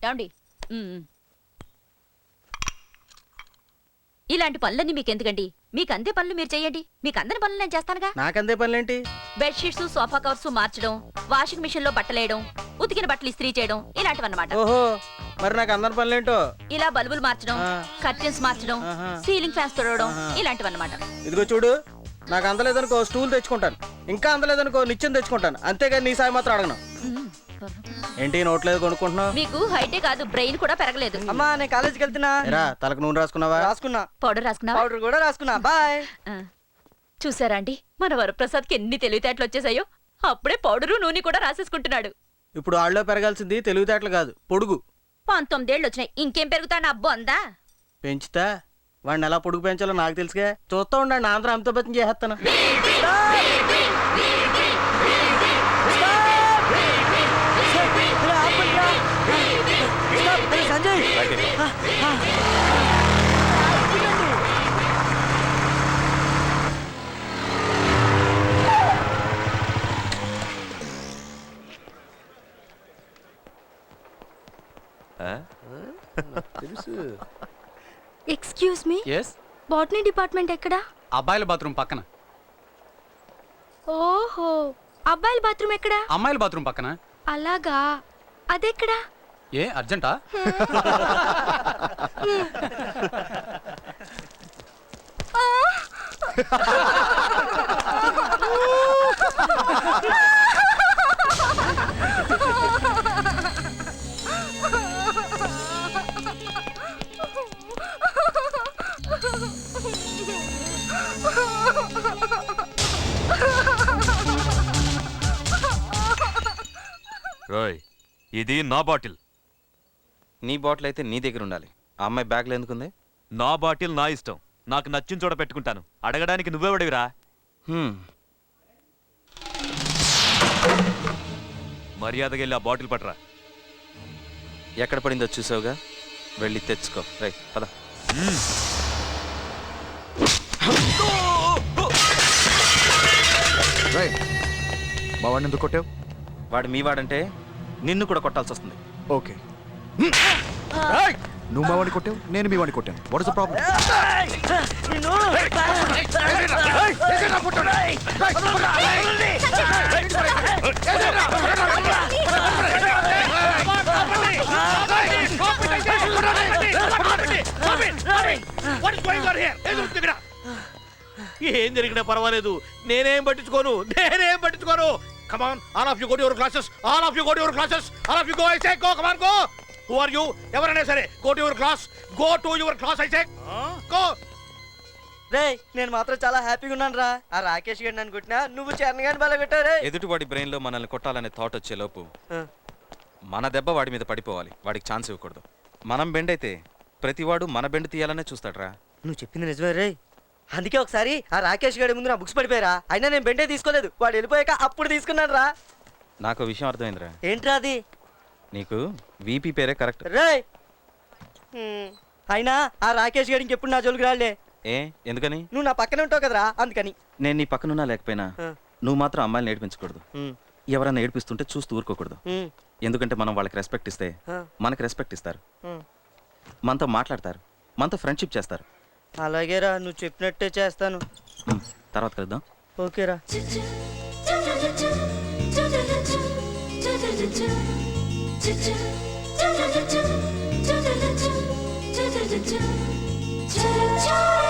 ఏమండి ఇలాంటి పనులన్నీ మీకెందుకండి? మీకు అందే పనులు మీరు చెయ్యండి. మీకు అందని పనులు నేను చేస్తానుగా. నాకందే పనులేంటి? బెడ్షీట్స్, సోఫా కవర్స్ మార్చడం, వాషింగ్ మిషన్ లో బట్టలేయడం, ఉతికిన బట్టలు ఇస్త్రీ చేయడం, ఇలాంటివన్నమాట. ఓహో, మరి నాకు అందరి పనులేంటో? ఇలా బల్బులు మార్చడం, కర్టెన్స్ మార్చడం, సీలింగ్ ఫ్యాన్స్ తొడవడం, ఇలాంటివన్నమాట. ఇదిగో చూడు, నాకు అందలేదనుకో స్టూల్ తెచ్చుకుంటాను, ఇంకా అందలేదనుకో నిత్యం తెచ్చుకుంటాను, అంతేగాని నీ సాయం మాత్రం అడగను. ఏంటి నోట్లేదు కొనుక్కుంటున్నావు? మీకు హైటే కాదు, బ్రెయిన్ కూడా పెరగలేదు. అమ్మా నేను కాలేజీకి వెళ్తున్నా. తలకు నూనె రాసుకున్నావా? రాసుకున్నా. పౌడర్ రాసుకున్నావా? పౌడర్ కూడా రాసుకున్నా. బాయ్. చూసారా అండి, మన వరప్రసాద్కి ఎన్ని తెలివితేటలు వచ్చేసాయో. అప్పుడే పౌడరు నూనె కూడా రాసేసుకుంటున్నాడు. ఇప్పుడు ఆళ్ళలో పెరగాల్సింది తెలివితేటలు కాదు, పొడుగు. 19 ఏళ్ళు వచ్చినాయి, ఇంకేం పెరుగుతాను అబ్బో అందా. పెంచుతా, వాడిని ఎలా పొడుగు పెంచాలో నాకు తెలుసుగా. చూస్తా ఉండండి, ఆంధ్ర అమితాబ్ బచ్చన్ చేసేస్తాను. Sanjay excuse me, botany department ఎక్కడా? అబ్బాయిల బాత్రూమ్ పక్కన. ఓహో, అబ్బాయిల బాత్రూమ్ ఎక్కడా? అమ్మాయిల బాత్రూమ్ పక్కన. అలాగా, అదెక్కడా? ఏ అర్జెంటా? రాయ్, ఇది నా బాటిల్. నీ బాటిల్ అయితే నీ దగ్గర ఉండాలి. ఆ అమ్మాయి బ్యాగ్లో ఎందుకుంది? నా బాటిల్ నా ఇష్టం, నాకు నచ్చిన చోట పెట్టుకుంటాను. అడగడానికి నువ్వెవడివిరా? మర్యాదగా వెళ్ళి ఆ బాటిల్ పట్టరా. ఎక్కడ పడిందో చూసావుగా, వెళ్ళి తెచ్చుకో. రైట్ పద. మా వాడిని ఎందుకు కొట్టావు? వాడు మీ వాడంటే నిన్ను కూడా కొట్టాల్సి వస్తుంది. ఓకే, నువ్వు మా వాడిని కొట్టావు, నేను మీ వాడిని కొట్టాను. What is the problem? ఏం జరిగినా పర్వాలేదు, నేనేం పట్టించుకోను. Come on, all of you go to your classes. All of you go to your classes. All of you go, I say, go. Come on, go. Who are you? ఎవరైనా సరే go to your class. Go to your class, I say. Go. రే, నేను మాత్రం చాలా హ్యాపీగా ఉన్నాను రా. ఆ రాకేష్ గారు నన్ను కొట్టినా, నువ్వు చరణ్ గారిని బలగొట్టారే. ఎదుటి వాడి బ్రెయిన్ లో మనల్ని కొట్టాలనే థాట్ వచ్చే లోపు మన దెబ్బ వాడి మీద పడిపోవాలి. వాడికి ఛాన్స్ ఇవ్వకూడదు. మనం బెండ్ అయితే ప్రతివాడు మన బెండ్ తీయాలనే చూస్తాడు రా. నువ్వు చెప్పింది నిజమే రే. అందుకే ఒకసారి ఆ రాకేష్ గారి ముందు నా బుక్స్ పడిపోయారా, అయినా నేను బెండే తీసుకోలేదు. వాడు వెళ్ళిపోయాక అప్పుడు తీసుకున్నాను రా. నాకు విషయం అర్థమైందిరా. ఏంట్రా అది? నీకు వీపీ పేరే కరెక్ట్ రే. అయినా ఆ రాకేష్ గారికి ఎప్పుడు నా జోలికి రాలే. ఏ ఎందుకని? నువ్వు నా పక్కనే ఉంటావు కదరా, అందుకని. నేను నీ పక్కనున్నా లేకపోయినా నువ్వు మాత్రం అమ్మాయిని ఏడిపించకూడదు. ఎవరన్నా ఏడిపిస్తుంటే చూస్తూ ఊరుకోకూడదు. ఎందుకంటే మనం వాళ్ళకి రెస్పెక్ట్ ఇస్తే మనకి రెస్పెక్ట్ ఇస్తారు, మనతో మాట్లాడతారు, మనతో ఫ్రెండ్షిప్ చేస్తారు. అలాగేరా, నువ్వు చెప్పినట్టే చేస్తాను. తర్వాత కలుద్దాం. ఓకేరా. Cha-cha